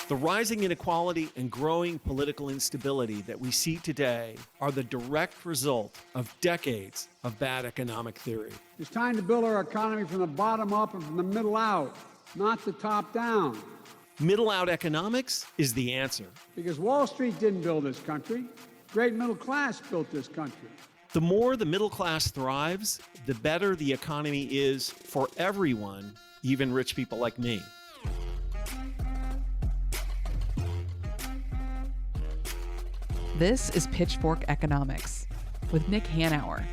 The rising inequality and growing political instability that we see today are the direct result of decades of bad economic theory. It's time to build our economy from the bottom up and from the middle out, not the top down. Middle out economics is the answer. Because Wall Street didn't build this country. Great middle class built this country. The more the middle class thrives, the better the economy is for everyone, even rich people like me. This is Pitchfork Economics with Nick Hanauer,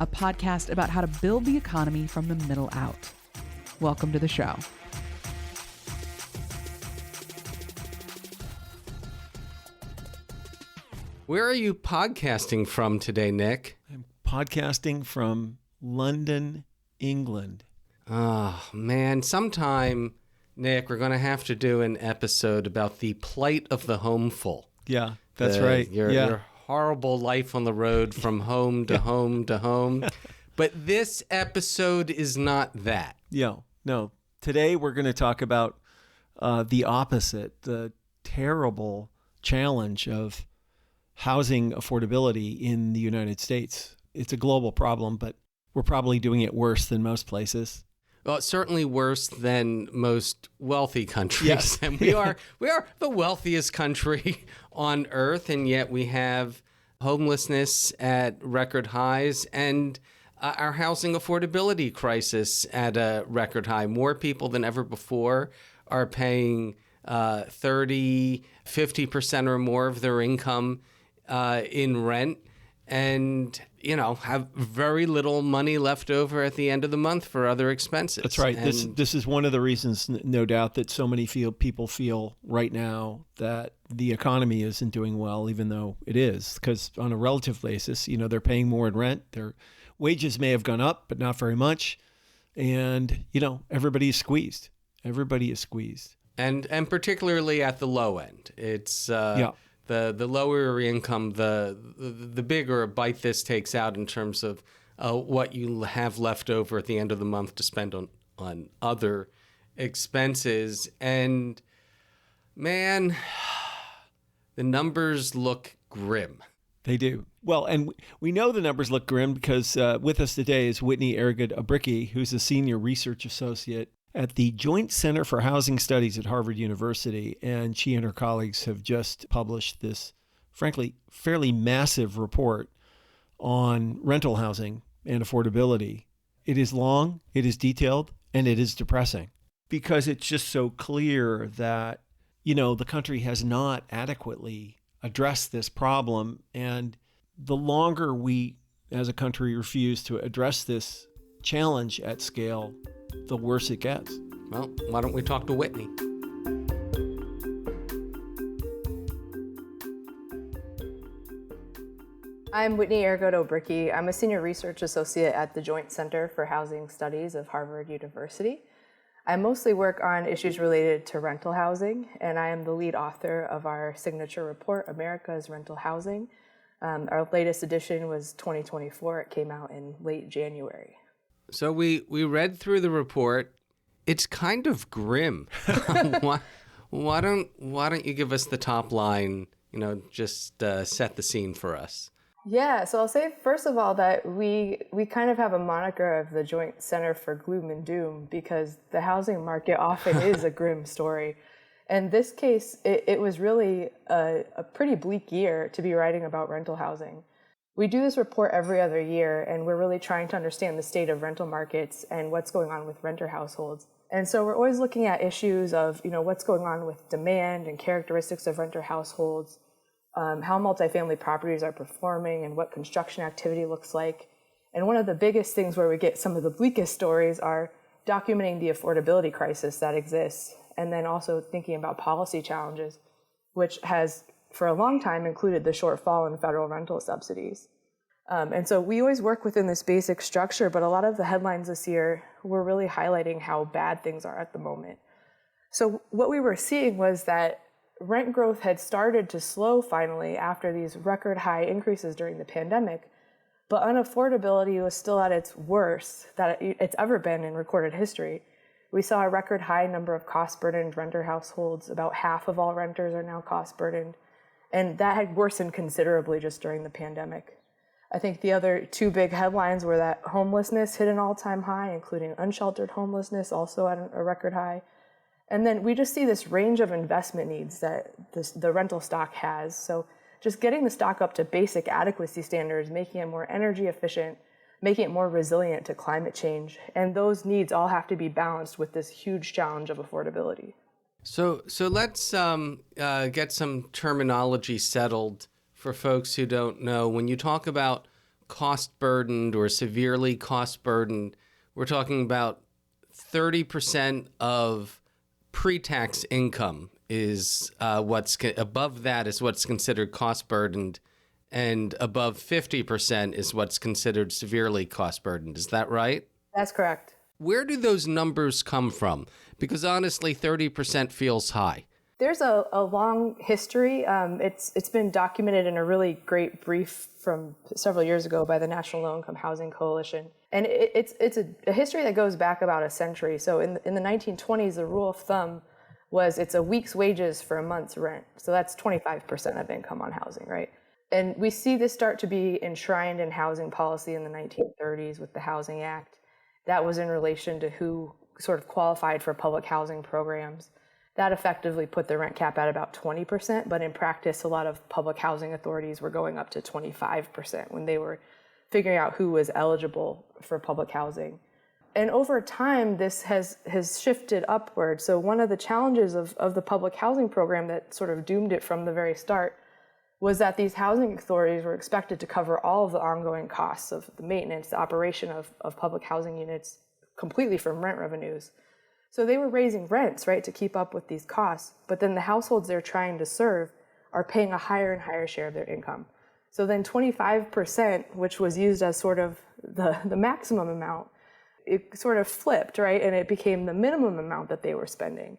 a podcast about how to build the economy from the middle out. Welcome to the show. Where are you podcasting from today, Nick? I'm podcasting from London, England. Oh, man. Sometime, Nick, we're going to have to do an episode about the plight of the homeful. Yeah, that's right. Your horrible life on the road from home to home to home. But this episode is not that. Yeah, no. Today we're going to talk about the opposite, the terrible challenge of housing affordability in the United States. It's a global problem, but we're probably doing it worse than most places. Well, it's certainly worse than most wealthy countries. Yes. And we are the wealthiest country on earth, and yet we have homelessness at record highs and our housing affordability crisis at a record high. More people than ever before are paying 30, 50% or more of their income in rent, and have very little money left over at the end of the month for other expenses. That's right. This is one of the reasons, no doubt, that so many people feel right now that the economy isn't doing well, even though it is, because on a relative basis, they're paying more in rent. Their wages may have gone up, but not very much, and everybody is squeezed. Everybody is squeezed, and particularly at the low end. It's The lower income, the bigger a bite this takes out in terms of what you have left over at the end of the month to spend on other expenses. And man, the numbers look grim. They do. Well, and we know the numbers look grim because with us today is Whitney Airgood-Obrycki, who's a senior research associate at the Joint Center for Housing Studies at Harvard University, and she and her colleagues have just published this, frankly, fairly massive report on rental housing and affordability. It is long, it is detailed, and it is depressing because it's just so clear that, the country has not adequately addressed this problem, and the longer we, as a country, refuse to address this challenge at scale, the worse it gets. Well, why don't we talk to Whitney? I'm Whitney Airgood-Obrycki. I'm a senior research associate at the Joint Center for Housing Studies of Harvard University. I mostly work on issues related to rental housing, and I am the lead author of our signature report, America's Rental Housing. Our latest edition was 2024. It came out in late January. So we read through the report. It's kind of grim. Why don't you give us the top line? Just set the scene for us. Yeah, so I'll say first of all that we kind of have a moniker of the Joint Center for Gloom and Doom because the housing market often is a grim story. In this case, it was really a pretty bleak year to be writing about rental housing. We do this report every other year, and we're really trying to understand the state of rental markets and what's going on with renter households. And so we're always looking at issues of, what's going on with demand and characteristics of renter households, how multifamily properties are performing and what construction activity looks like. And one of the biggest things where we get some of the bleakest stories are documenting the affordability crisis that exists, and then also thinking about policy challenges, which has for a long time included the shortfall in federal rental subsidies. And so we always work within this basic structure, but a lot of the headlines this year were really highlighting how bad things are at the moment. So what we were seeing was that rent growth had started to slow finally after these record high increases during the pandemic, but unaffordability was still at its worst that it's ever been in recorded history, We saw a record high number of cost-burdened renter households. About half of all renters are now cost-burdened. And that had worsened considerably just during the pandemic. I think the other two big headlines were that homelessness hit an all-time high, including unsheltered homelessness, also at a record high. And then we just see this range of investment needs that the rental stock has. So just getting the stock up to basic adequacy standards, making it more energy efficient, making it more resilient to climate change. And those needs all have to be balanced with this huge challenge of affordability. So let's get some terminology settled for folks who don't know. When you talk about cost-burdened or severely cost-burdened, we're talking about 30% of pre-tax income is above that is what's considered cost-burdened, and above 50% is what's considered severely cost-burdened. Is that right? That's correct. Where do those numbers come from? Because honestly, 30% feels high. There's a long history. It's been documented in a really great brief from several years ago by the National Low Income Housing Coalition. And it's a history that goes back about a century. So in the 1920s, the rule of thumb was it's a week's wages for a month's rent. So that's 25% of income on housing, right? And we see this start to be enshrined in housing policy in the 1930s with the Housing Act. That was in relation to who sort of qualified for public housing programs. That effectively put the rent cap at about 20%, but in practice, a lot of public housing authorities were going up to 25% when they were figuring out who was eligible for public housing. And over time, this has shifted upward. So one of the challenges of the public housing program that sort of doomed it from the very start was that these housing authorities were expected to cover all of the ongoing costs of the maintenance, the operation of public housing units completely from rent revenues. So they were raising rents, right, to keep up with these costs. But then the households they're trying to serve are paying a higher and higher share of their income. So then 25%, which was used as sort of the maximum amount, it sort of flipped, right? And it became the minimum amount that they were spending.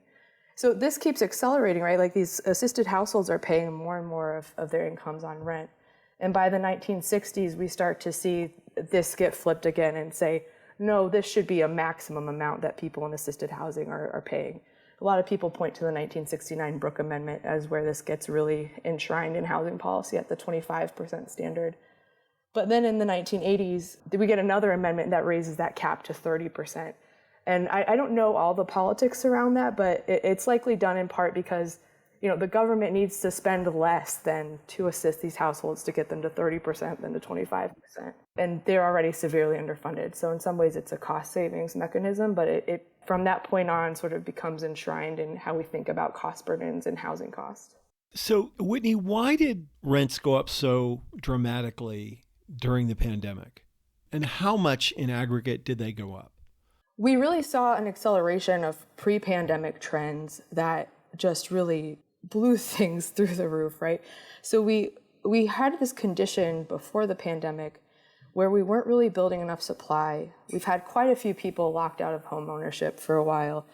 So this keeps accelerating, right? Like these assisted households are paying more and more of their incomes on rent. And by the 1960s, we start to see this get flipped again and say, no, this should be a maximum amount that people in assisted housing are paying. A lot of people point to the 1969 Brooke Amendment as where this gets really enshrined in housing policy at the 25% standard. But then in the 1980s, we get another amendment that raises that cap to 30%. And I don't know all the politics around that, but it's likely done in part because, you know, the government needs to spend less than to assist these households to get them to 30% than to 25%. And they're already severely underfunded. So in some ways it's a cost savings mechanism, but it from that point on sort of becomes enshrined in how we think about cost burdens and housing costs. So Whitney, why did rents go up so dramatically during the pandemic? And how much in aggregate did they go up? We really saw an acceleration of pre-pandemic trends that just really blew things through the roof, right? So we had this condition before the pandemic where we weren't really building enough supply. We've had quite a few people locked out of home ownership for a while.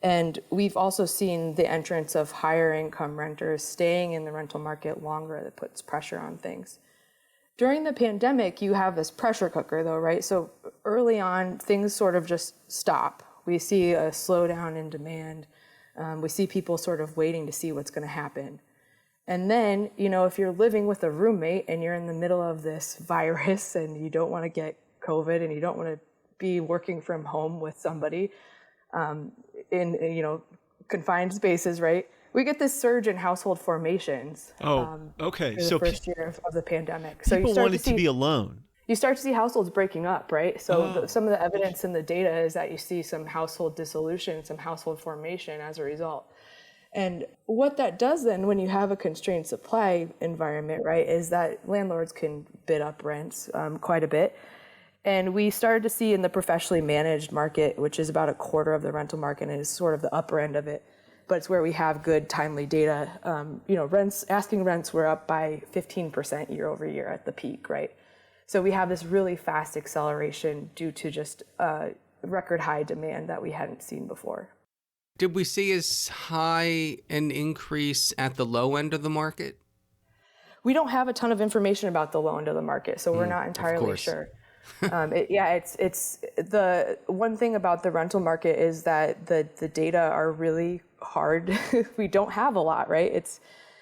And we've also seen the entrance of higher income renters staying in the rental market longer. That puts pressure on things. During the pandemic, you have this pressure cooker though, right? So early on, things sort of just stop. We see a slowdown in demand. We see people sort of waiting to see what's going to happen. And then, you know, if you're living with a roommate and you're in the middle of this virus and you don't want to get COVID and you don't want to be working from home with somebody in, you know, confined spaces, right? We get this surge in household formations. Okay. For the first year of the pandemic. So people wanted to be alone. You start to see households breaking up, right? So some of the evidence in the data is that you see some household dissolution, some household formation as a result. And what that does then when you have a constrained supply environment, right, is that landlords can bid up rents quite a bit. And we started to see in the professionally managed market, which is about a quarter of the rental market and is sort of the upper end of it, but it's where we have good timely data. You know, asking rents were up by 15% year over year at the peak, right? So we have this really fast acceleration due to just record high demand that we hadn't seen before. Did we see as high an increase at the low end of the market? We don't have a ton of information about the low end of the market, so we're not entirely sure. It's the one thing about the rental market is that the data are really hard. We don't have a lot, right?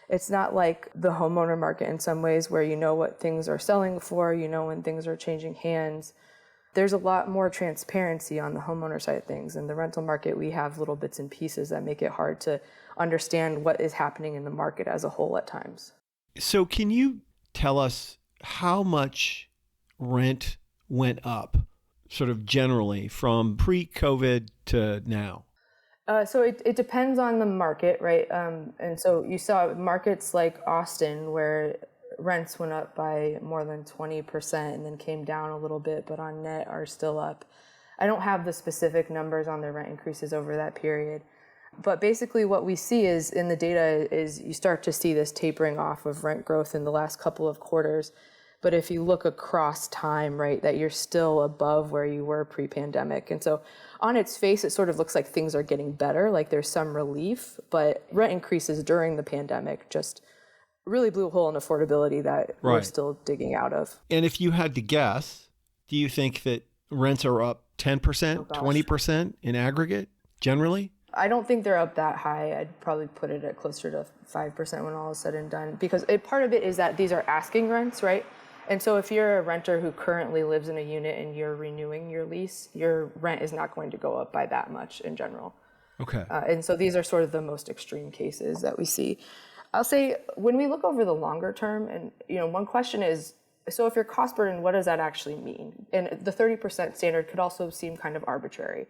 It's not like the homeowner market in some ways where you know what things are selling for, you know when things are changing hands. There's a lot more transparency on the homeowner side of things. In the rental market, we have little bits and pieces that make it hard to understand what is happening in the market as a whole at times. So can you tell us how much rent went up, sort of generally, from pre-COVID to now? So it depends on the market, right? And so you saw markets like Austin where rents went up by more than 20% and then came down a little bit, but on net are still up. I don't have the specific numbers on the rent increases over that period. But basically what we see is in the data is you start to see this tapering off of rent growth in the last couple of quarters. But if you look across time, right, that you're still above where you were pre-pandemic. And so on its face, it sort of looks like things are getting better, like there's some relief, but rent increases during the pandemic just really blew a hole in affordability that we're still digging out of. And if you had to guess, do you think that rents are up 10%, 20% in aggregate, generally? I don't think they're up that high. I'd probably put it at closer to 5% when all is said and done, because part of it is that these are asking rents, right? And so if you're a renter who currently lives in a unit and you're renewing your lease, your rent is not going to go up by that much in general. Okay. And so these are sort of the most extreme cases that we see. I'll say when we look over the longer term, and one question is, so if you're cost burdened, what does that actually mean? And the 30% standard could also seem kind of arbitrary.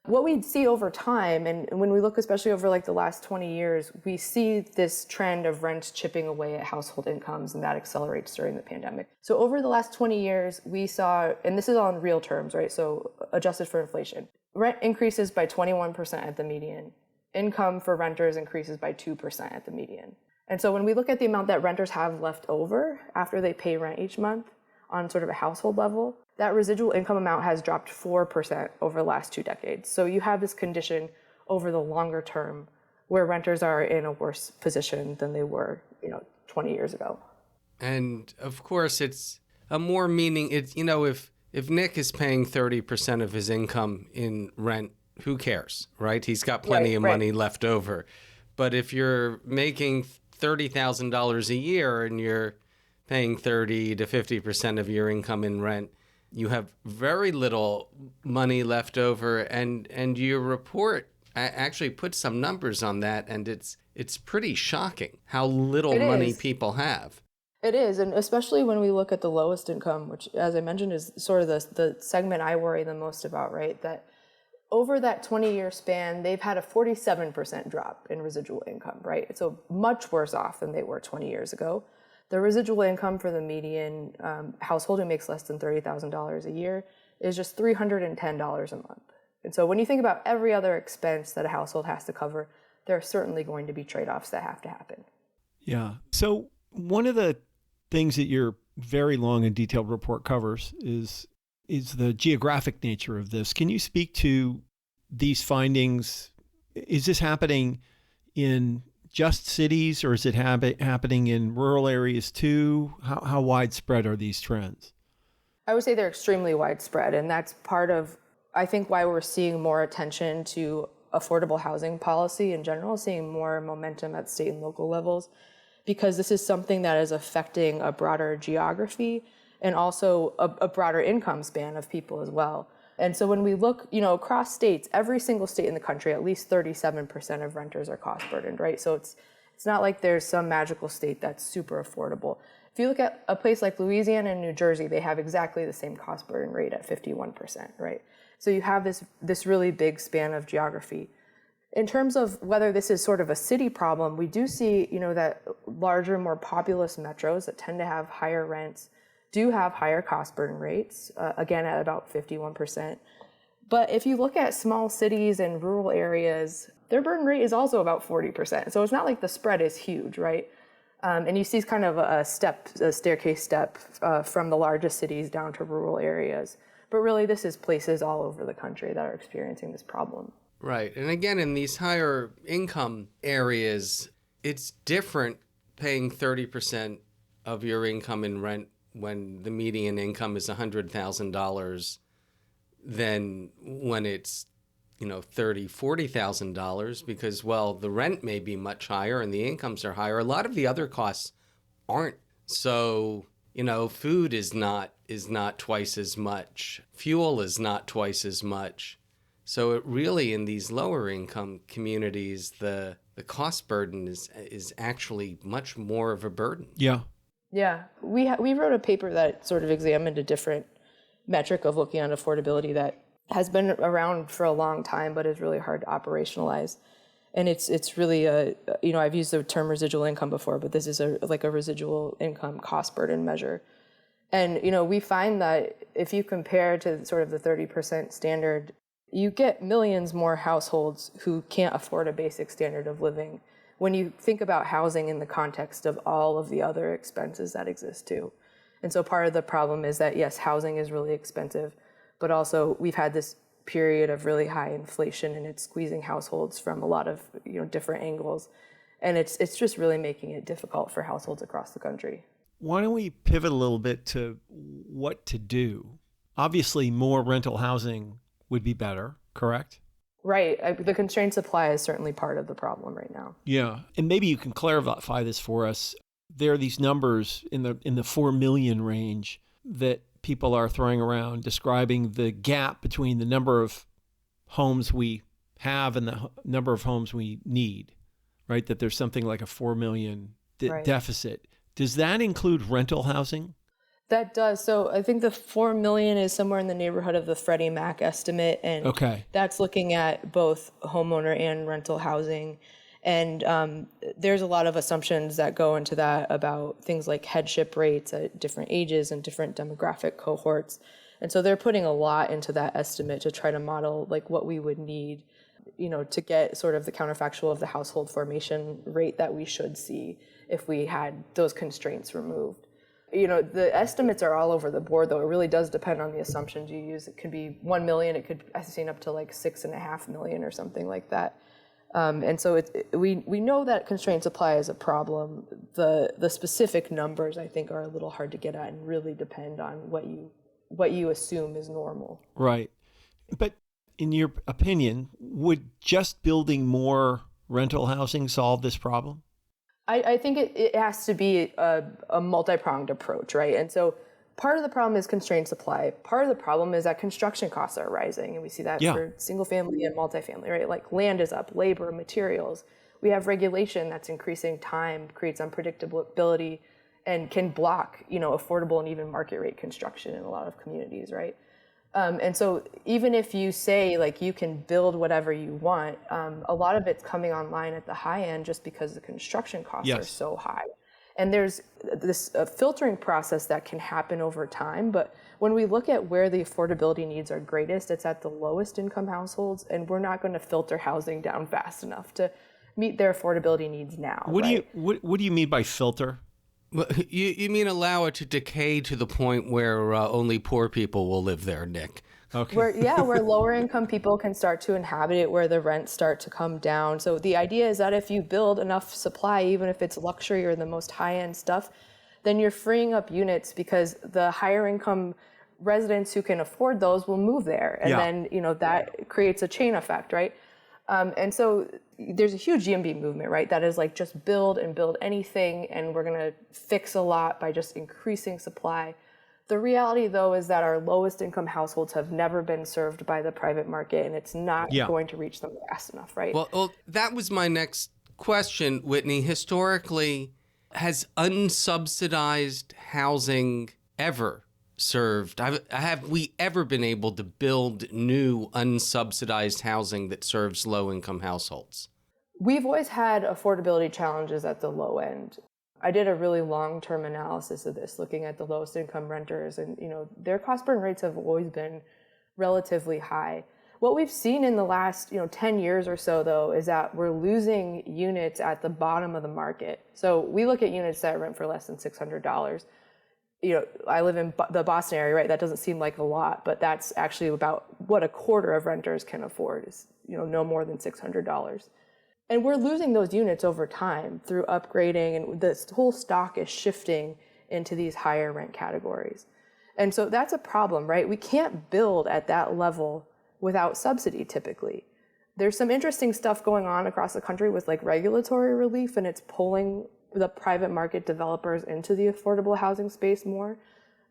What we see over time, and when we look especially over like the last 20 years, we see this trend of rents chipping away at household incomes, and that accelerates during the pandemic. So over the last 20 years, we saw, and this is all in real terms, right? So adjusted for inflation, rent increases by 21% at the median. Income for renters increases by 2% at the median. And so when we look at the amount that renters have left over after they pay rent each month on sort of a household level, that residual income amount has dropped 4% over the last 2 decades. So you have this condition over the longer term where renters are in a worse position than they were, 20 years ago. And of course, it's a more meaning. If Nick is paying 30% of his income in rent, who cares, right? He's got plenty of money left over. But if you're making $30,000 a year and you're paying 30 to 50% of your income in rent, you have very little money left over. And your report actually puts some numbers on that, and it's pretty shocking how little money people have. It is, and especially when we look at the lowest income, which, as I mentioned, is sort of the segment I worry the most about, right? That over that 20-year span, they've had a 47% drop in residual income, right? So much worse off than they were 20 years ago. The residual income for the median household who makes less than $30,000 a year is just $310 a month. And so when you think about every other expense that a household has to cover, there are certainly going to be trade-offs that have to happen. Yeah. So one of the things that your very long and detailed report covers is the geographic nature of this. Can you speak to these findings? Is this happening in just cities, or is it happening in rural areas too? How widespread are these trends? I would say they're extremely widespread, and that's part of, I think, why we're seeing more attention to affordable housing policy in general, seeing more momentum at state and local levels, because this is something that is affecting a broader geography and also a broader income span of people as well. And so when we look, across states, every single state in the country, at least 37% of renters are cost burdened, right? So it's not like there's some magical state that's super affordable. If you look at a place like Louisiana and New Jersey, they have exactly the same cost burden rate at 51%, right? So you have this really big span of geography. In terms of whether this is sort of a city problem, we do see, that larger, more populous metros that tend to have higher rents do have higher cost burden rates, again at about 51%. But if you look at small cities and rural areas, their burden rate is also about 40%. So it's not like the spread is huge, right? And you see kind of a staircase step from the largest cities down to rural areas. But really, this is places all over the country that are experiencing this problem. Right. And again, in these higher income areas, it's different paying 30% of your income in rent when the median income is $100,000 than when it's, $30,000, $40,000 because, well, the rent may be much higher and the incomes are higher. A lot of the other costs aren't. So, food is not twice as much. Fuel is not twice as much. So it really, in these lower income communities, the cost burden is actually much more of a burden. Yeah. Yeah, we wrote a paper that sort of examined a different metric of looking at affordability that has been around for a long time, but is really hard to operationalize. And it's really I've used the term residual income before, but this is a residual income cost burden measure. And, we find that if you compare to sort of the 30% standard, you get millions more households who can't afford a basic standard of living when you think about housing in the context of all of the other expenses that exist too. And so part of the problem is that, yes, housing is really expensive, but also we've had this period of really high inflation and it's squeezing households from a lot of different angles. And it's just really making it difficult for households across the country. Why don't we pivot a little bit to what to do? Obviously, more rental housing would be better, correct? Right. The constrained supply is certainly part of the problem right now. Yeah. And maybe you can clarify this for us. There are these numbers in the 4 million range that people are throwing around describing the gap between the number of homes we have and the number of homes we need, right? That there's something like a 4 million deficit. Does that include rental housing? That does. So I think the 4 million is somewhere in the neighborhood of the Freddie Mac estimate. And that's looking at both homeowner and rental housing. And there's a lot of assumptions that go into that about things like headship rates at different ages and different demographic cohorts. And so they're putting a lot into that estimate to try to model like what we would need, to get sort of the counterfactual of the household formation rate that we should see if we had those constraints removed. The estimates are all over the board, though. It really does depend on the assumptions you use. It could be 1 million. It could, I've seen up to like 6.5 million or something like that. And so we know that constrained supply is a problem. The specific numbers, I think, are a little hard to get at and really depend on what you assume is normal. Right. But in your opinion, would just building more rental housing solve this problem? I think it has to be a multi-pronged approach, right? And so part of the problem is constrained supply. Part of the problem is that construction costs are rising, and we see that for single family and multifamily, right? Like land is up, labor, materials. We have regulation that's increasing time, creates unpredictability, and can block, affordable and even market rate construction in a lot of communities, right? And so even if you say like you can build whatever you want, a lot of it's coming online at the high end just because the construction costs are so high. And there's this filtering process that can happen over time. But when we look at where the affordability needs are greatest, it's at the lowest income households. And we're not going to filter housing down fast enough to meet their affordability needs now. What do you mean by filter? Well, you mean allow it to decay to the point where only poor people will live there, Nick? Okay. Where lower income people can start to inhabit it, where the rents start to come down. So the idea is that if you build enough supply, even if it's luxury or the most high-end stuff, then you're freeing up units because the higher income residents who can afford those will move there. And then, that creates a chain effect, right? And so there's a huge GMB movement, right? That is like just build and build anything, and we're going to fix a lot by just increasing supply. The reality, though, is that our lowest income households have never been served by the private market, and it's not going to reach them fast enough, right? Well, that was my next question, Whitney. Historically, has unsubsidized housing ever served? Have we ever been able to build new unsubsidized housing that serves low-income households? We've always had affordability challenges at the low end. I did a really long-term analysis of this, looking at the lowest income renters, and their cost burn rates have always been relatively high. What we've seen in the last 10 years or so, though, is that we're losing units at the bottom of the market. So we look at units that rent for less than $600. I live in the Boston area, right? That doesn't seem like a lot, but that's actually about what a quarter of renters can afford is, no more than $600. And we're losing those units over time through upgrading, and this whole stock is shifting into these higher rent categories. And so that's a problem, right? We can't build at that level without subsidy typically. There's some interesting stuff going on across the country with like regulatory relief, and it's pulling the private market developers into the affordable housing space more.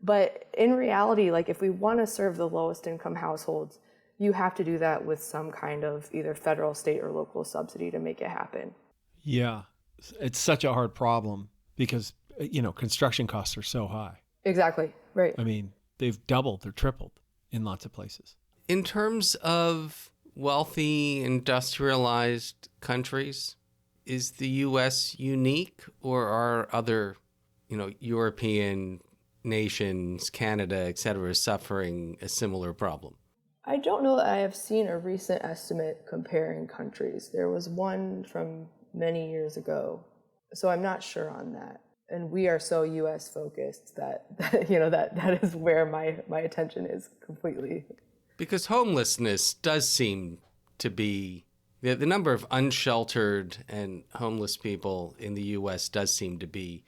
But in reality, like if we want to serve the lowest income households, you have to do that with some kind of either federal, state, or local subsidy to make it happen. Yeah. It's such a hard problem because, construction costs are so high. Exactly. Right. I mean, they've doubled or tripled in lots of places. In terms of wealthy, industrialized countries, is the U.S. unique, or are other, European nations, Canada, et cetera, suffering a similar problem? I don't know that I have seen a recent estimate comparing countries. There was one from many years ago, so I'm not sure on that. And we are so U.S. focused that is where my attention is completely. Because homelessness does seem to be, the number of unsheltered and homeless people in the U.S. does seem to be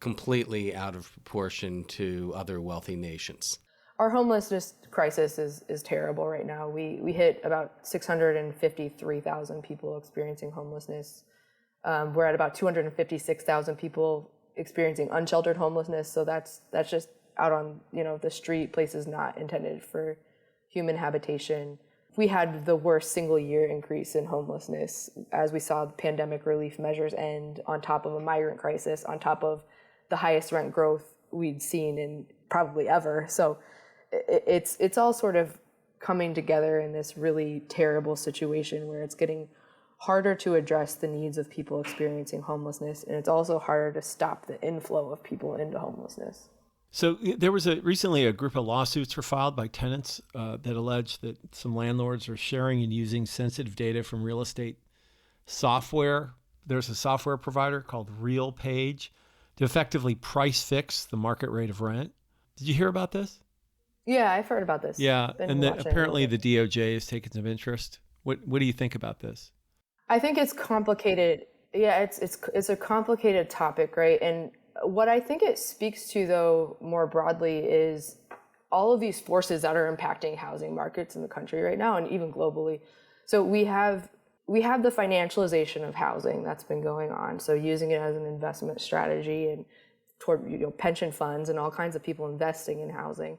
completely out of proportion to other wealthy nations. Our homelessness crisis is terrible right now. We hit about 653,000 people experiencing homelessness. We're at about 256,000 people experiencing unsheltered homelessness. So that's just out on the street, places not intended for human habitation. We had the worst single year increase in homelessness as we saw the pandemic relief measures end, on top of a migrant crisis, on top of the highest rent growth we'd seen in probably ever. So it's all sort of coming together in this really terrible situation where it's getting harder to address the needs of people experiencing homelessness, and it's also harder to stop the inflow of people into homelessness. So there was recently a group of lawsuits were filed by tenants that allege that some landlords are sharing and using sensitive data from real estate software. There's a software provider called RealPage to effectively price fix the market rate of rent. Did you hear about this? Yeah, I've heard about this. Yeah, and apparently the DOJ has taken some interest. What do you think about this? I think it's complicated. Yeah, it's a complicated topic, right? And what I think it speaks to, though, more broadly, is all of these forces that are impacting housing markets in the country right now, and even globally. So we have the financialization of housing that's been going on. So using it as an investment strategy and toward pension funds and all kinds of people investing in housing.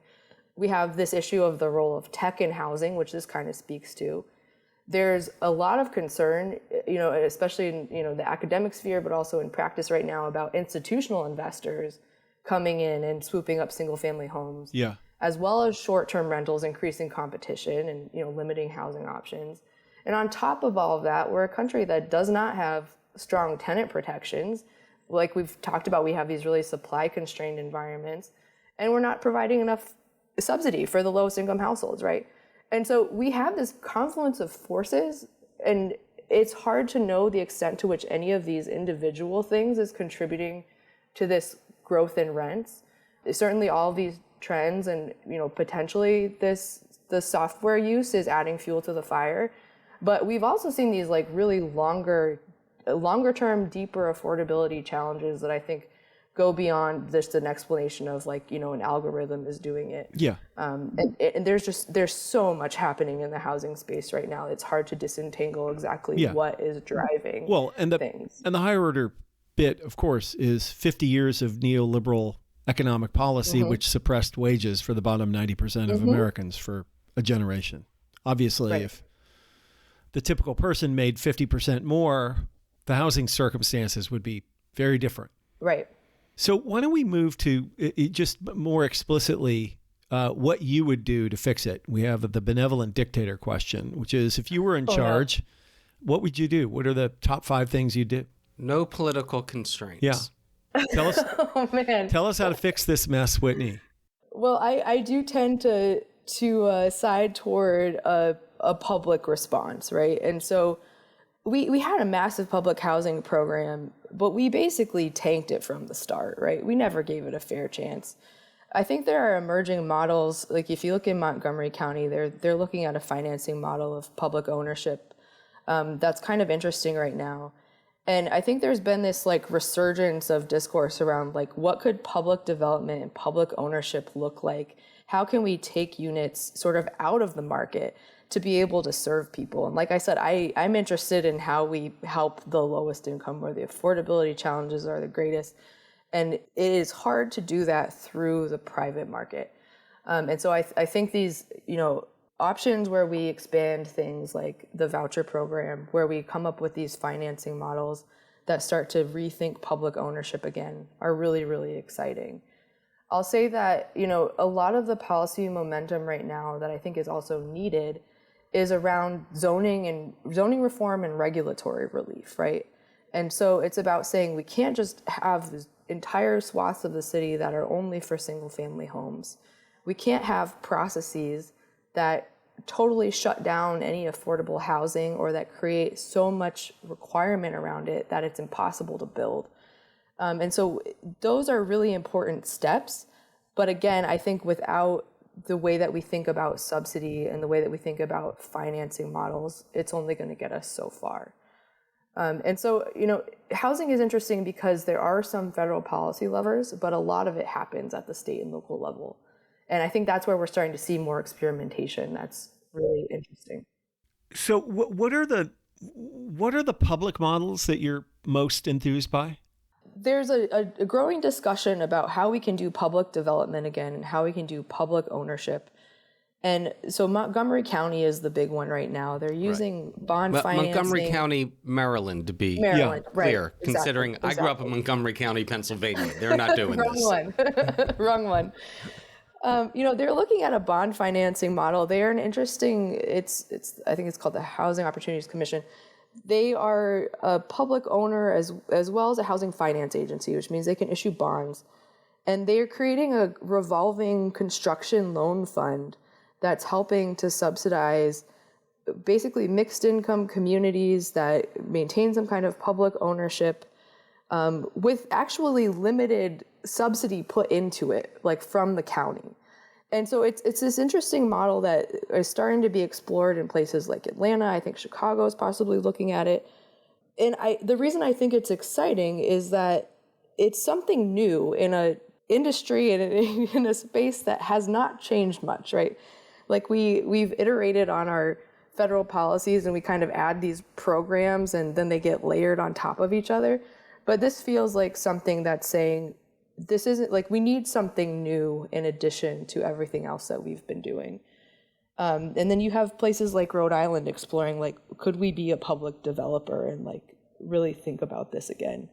We have this issue of the role of tech in housing, which this kind of speaks to. There's a lot of concern, especially in the academic sphere, but also in practice right now, about institutional investors coming in and swooping up single-family homes, as well as short-term rentals, increasing competition and limiting housing options. And on top of all of that, we're a country that does not have strong tenant protections. Like we've talked about, we have these really supply-constrained environments, and we're not providing enough subsidy for the lowest income households, right? And so we have this confluence of forces, and it's hard to know the extent to which any of these individual things is contributing to this growth in rents. Certainly all of these trends and, potentially the software use is adding fuel to the fire. But we've also seen these like really longer term, deeper affordability challenges that I think go beyond just an explanation of an algorithm is doing it. Yeah. And there's so much happening in the housing space right now. It's hard to disentangle exactly what is driving things. And the higher order bit, of course, is 50 years of neoliberal economic policy, which suppressed wages for the bottom 90% of Americans for a generation. Obviously, if the typical person made 50% more, the housing circumstances would be very different. Right. So why don't we move to just more explicitly what you would do to fix it? We have the benevolent dictator question, which is if you were in charge, what would you do? What are the top 5 things you'd do? No political constraints. Yeah. Tell us, oh, man. Tell us how to fix this mess, Whitney. Well, I do tend to side toward a public response, right? And so we had a massive public housing program, but we basically tanked it from the start, right? We never gave it a fair chance. I think there are emerging models, like if you look in Montgomery County, they're looking at a financing model of public ownership that's kind of interesting right now. And I think there's been this like resurgence of discourse around like what could public development and public ownership look like? How can we take units sort of out of the market to be able to serve people? And like I said, I'm interested in how we help the lowest income where the affordability challenges are the greatest. And it is hard to do that through the private market. And so I think these, options where we expand things like the voucher program, where we come up with these financing models that start to rethink public ownership again, are really, really exciting. I'll say that, a lot of the policy momentum right now that I think is also needed is around zoning reform and regulatory relief, right? And so it's about saying we can't just have this entire swaths of the city that are only for single family homes. We can't have processes that totally shut down any affordable housing or that create so much requirement around it that it's impossible to build. And so those are really important steps. But again, I think without the way that we think about subsidy and the way that we think about financing models, it's only going to get us so far. And so, housing is interesting because there are some federal policy levers, but a lot of it happens at the state and local level. And I think that's where we're starting to see more experimentation. That's really interesting. So what are the public models that you're most enthused by? There's a growing discussion about how we can do public development again and how we can do public ownership. And so Montgomery County is the big one right now. They're using bond financing. Montgomery County, Maryland, to be Maryland, clear, right, considering exactly. I grew up in Montgomery County, Pennsylvania. They're not doing Wrong this. one. Wrong one. They're looking at a bond financing model. They are an interesting, I think it's called the Housing Opportunities Commission. They are a public owner as well as a housing finance agency, which means they can issue bonds. And they're creating a revolving construction loan fund that's helping to subsidize basically mixed income communities that maintain some kind of public ownership with actually limited subsidy put into it, like from the county. And so it's this interesting model that is starting to be explored in places like Atlanta. I think Chicago is possibly looking at it. And the reason I think it's exciting is that it's something new in a industry and in a space that has not changed much, right? Like we've iterated on our federal policies and we kind of add these programs and then they get layered on top of each other. But this feels like something that's saying, this isn't like we need something new in addition to everything else that we've been doing. And then you have places like Rhode Island exploring, like, could we be a public developer and like really think about this again?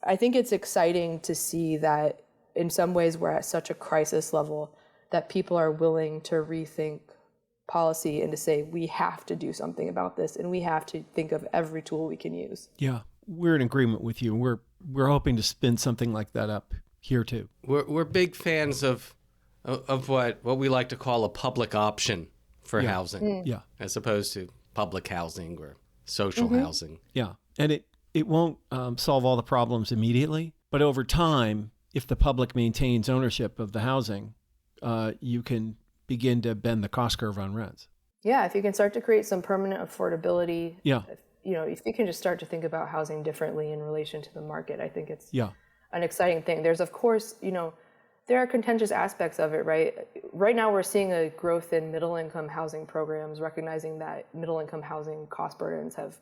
I think it's exciting to see that in some ways we're at such a crisis level that people are willing to rethink policy and to say, we have to do something about this and we have to think of every tool we can use. Yeah, we're in agreement with you. We're hoping to spin something like that up here too. We're big fans of what we like to call a public option for housing, Yeah, as opposed to public housing or social housing. yeah, and it won't solve all the problems immediately, but over time, if the public maintains ownership of the housing, you can begin to bend the cost curve on rents. Yeah, if you can start to create some permanent affordability, Yeah, if you can just start to think about housing differently in relation to the market, I think it's yeah, an exciting thing. There's, of course, there are contentious aspects of it, right? Right now, we're seeing a growth in middle-income housing programs, recognizing that middle-income housing cost burdens have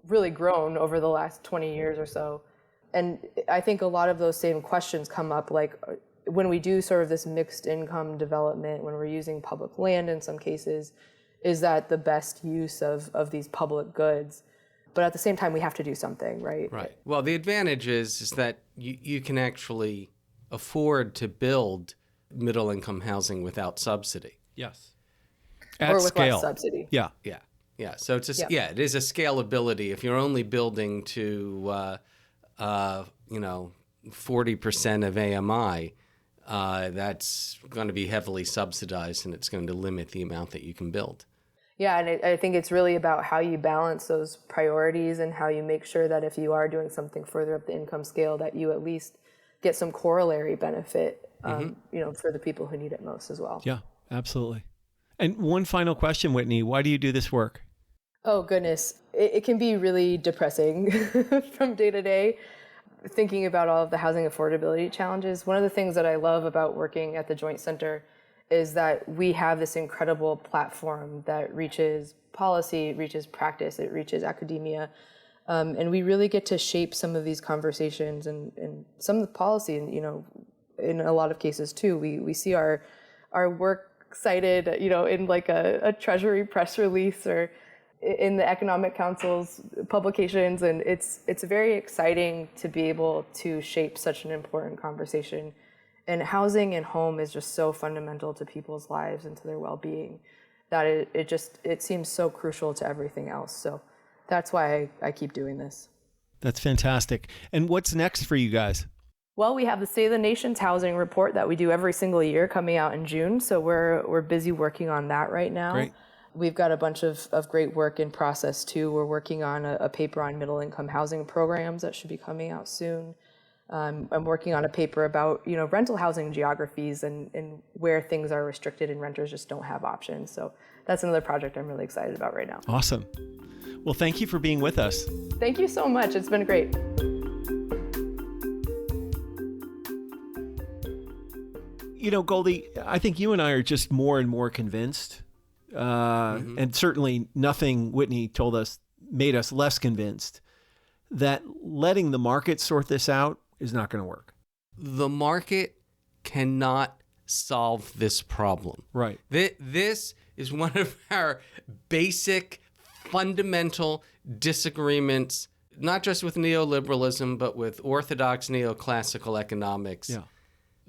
really grown over the last 20 years or so. And I think a lot of those same questions come up, like when we do sort of this mixed income development, when we're using public land in some cases, is that the best use of these public goods? But at the same time, we have to do something, right? Right. Well, the advantage is that you can actually afford to build middle-income housing without subsidy. yes, Or with scale. less subsidy. Yeah, Yeah. So it is a scalability. If you're only building to 40% of AMI, that's going to be heavily subsidized, and it's going to limit the amount that you can build. Yeah, and I think it's really about how you balance those priorities and how you make sure that if you are doing something further up the income scale, that you at least get some corollary benefit, for the people who need it most as well. yeah, absolutely. And one final question, Whitney, why do you do this work? Oh, goodness. It can be really depressing from day to day, thinking about all of the housing affordability challenges. One of the things that I love about working at the Joint Center is that we have this incredible platform that reaches policy, it reaches practice, it reaches academia. And we really get to shape some of these conversations and some of the policy. And, in a lot of cases, too, we see our work cited, in like a Treasury press release or in the Economic Council's publications, and it's very exciting to be able to shape such an important conversation. And housing and home is just so fundamental to people's lives and to their well-being that it seems so crucial to everything else. So that's why I keep doing this. That's fantastic. And what's next for you guys? Well, we have the State of the Nation's housing report that we do every single year coming out in June. So we're busy working on that right now. Great. We've got a bunch of great work in process, too. We're working on a paper on middle-income housing programs that should be coming out soon. I'm working on a paper about, rental housing geographies and where things are restricted and renters just don't have options. So that's another project I'm really excited about right now. Awesome. Well, thank you for being with us. Thank you so much. It's been great. Goldy, I think you and I are just more and more convinced. And certainly nothing Whitney told us made us less convinced that letting the market sort this out is not going to work. The market cannot solve this problem. Right. This is one of our basic, fundamental disagreements, not just with neoliberalism, but with orthodox neoclassical economics. Yeah.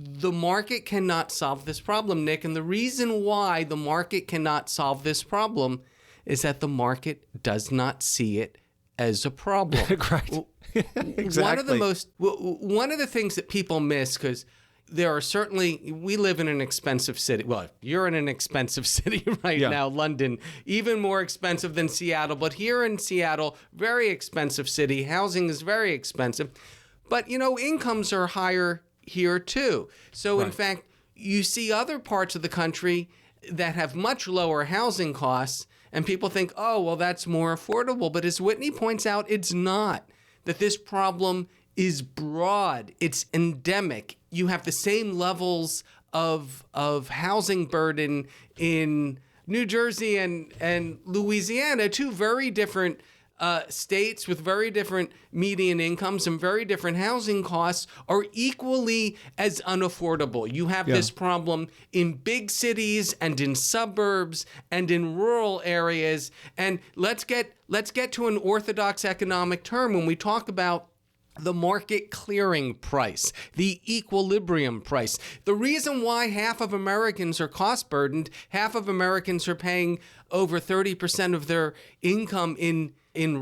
The market cannot solve this problem, Nick. And the reason why the market cannot solve this problem is that the market does not see it as a problem. Right. Exactly. One of the things that people miss, because there are certainly, we live in an expensive city. Well, you're in an expensive city right now, London, even more expensive than Seattle. But here in Seattle, very expensive city. Housing is very expensive. But, incomes are higher here too. So in fact, you see other parts of the country that have much lower housing costs, and people think, oh, well, that's more affordable. But as Whitney points out, it's not. That this problem is broad. It's endemic. You have the same levels of housing burden in New Jersey and Louisiana, two very different states with very different median incomes and very different housing costs, are equally as unaffordable. You have this problem in big cities and in suburbs and in rural areas. And let's get to an orthodox economic term when we talk about the market clearing price, the equilibrium price. The reason why half of Americans are cost burdened, half of Americans are paying over 30% of their income in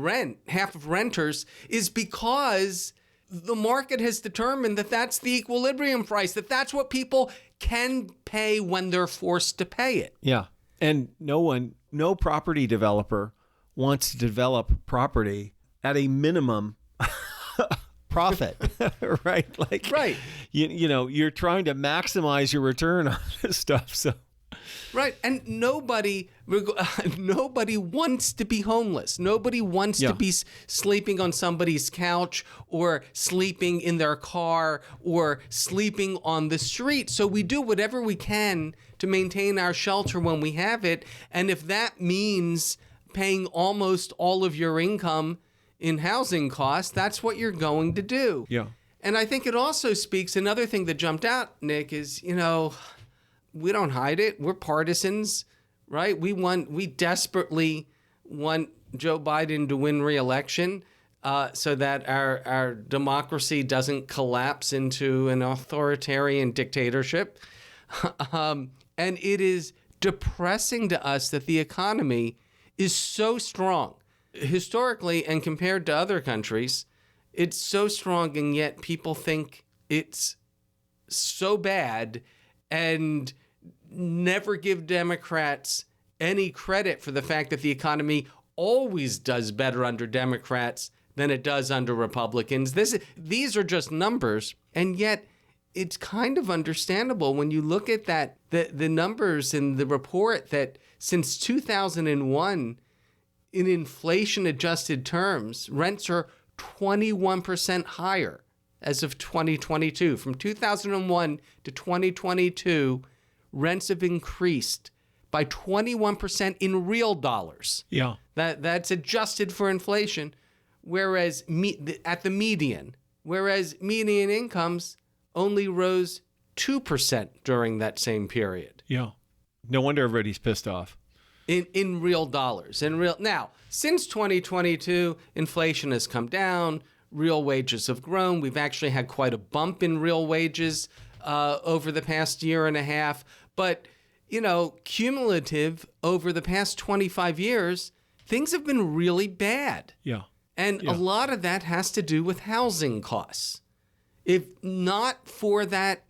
rent, half of renters, is because the market has determined that that's the equilibrium price, that's what people can pay when they're forced to pay it. Yeah. And no property developer wants to develop property at a minimum profit, right? Right. You're trying to maximize your return on this stuff. So. Right. And nobody wants to be homeless. Nobody wants to be sleeping on somebody's couch or sleeping in their car or sleeping on the street. So we do whatever we can to maintain our shelter when we have it. And if that means paying almost all of your income in housing costs, that's what you're going to do. Yeah. And I think it also speaks, another thing that jumped out, Nick, is, we don't hide it. We're partisans, right? We desperately want Joe Biden to win re-election so that our democracy doesn't collapse into an authoritarian dictatorship. And it is depressing to us that the economy is so strong. Historically, and compared to other countries, it's so strong, and yet people think it's so bad and never give Democrats any credit for the fact that the economy always does better under Democrats than it does under Republicans. These are just numbers, and yet it's kind of understandable when you look at that, the numbers in the report, that since 2001, in inflation-adjusted terms, rents are 21% higher as of 2022. From 2001 to 2022, rents have increased by 21% in real dollars. Yeah. That's adjusted for inflation, whereas at the median, incomes only rose 2% during that same period. Yeah. No wonder everybody's pissed off. In real dollars. Now, since 2022, inflation has come down, real wages have grown. We've actually had quite a bump in real wages over the past year and a half. But, cumulative over the past 25 years, things have been really bad. Yeah. And a lot of that has to do with housing costs. If not for that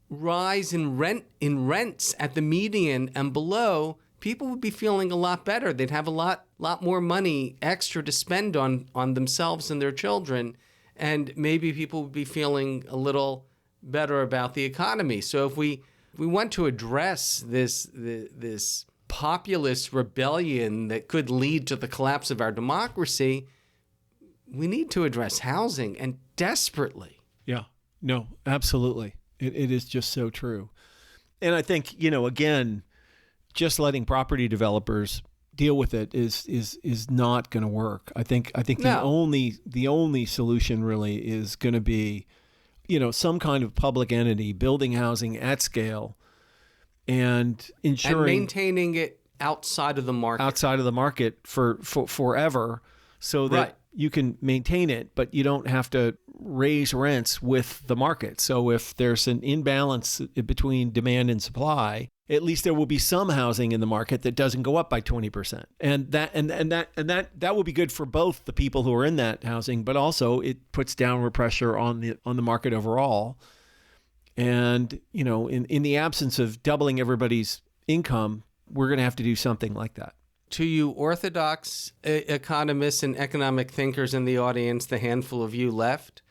rise in rents at the median and below, people would be feeling a lot better. They'd have a lot more money extra to spend on themselves and their children, and maybe people would be feeling a little better about the economy. So if we want to address this populist rebellion that could lead to the collapse of our democracy, we need to address housing, and desperately. Yeah. No, absolutely. It is just so true. And I think, again, just letting property developers deal with it is not going to work. I think No. the only solution really is going to be, some kind of public entity building housing at scale and ensuring And maintaining it outside of the market. for forever, so that Right. you can maintain it, but you don't have to raise rents with the market. So if there's an imbalance between demand and supply, at least there will be some housing in the market that doesn't go up by 20%. And that will be good for both the people who are in that housing, but also it puts downward pressure on the market overall. And, in the absence of doubling everybody's income, we're going to have to do something like that. To you orthodox economists and economic thinkers in the audience, the handful of you left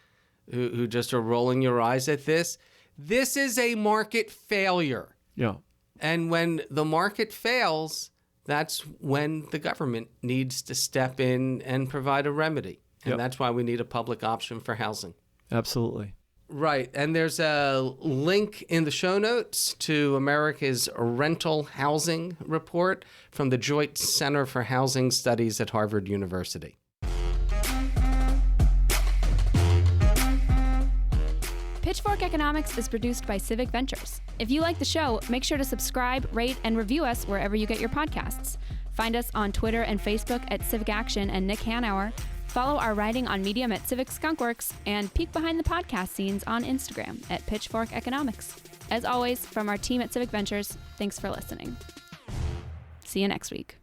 who just are rolling your eyes at this is a market failure. Yeah. And when the market fails, that's when the government needs to step in and provide a remedy. And that's why we need a public option for housing. Absolutely. Right. And there's a link in the show notes to America's rental housing report from the Joint Center for Housing Studies at Harvard University. Pitchfork Economics is produced by Civic Ventures. If you like the show, make sure to subscribe, rate, and review us wherever you get your podcasts. Find us on Twitter and Facebook at Civic Action and Nick Hanauer. Follow our writing on Medium at Civic Skunkworks, and peek behind the podcast scenes on Instagram at Pitchfork Economics. As always, from our team at Civic Ventures, thanks for listening. See you next week.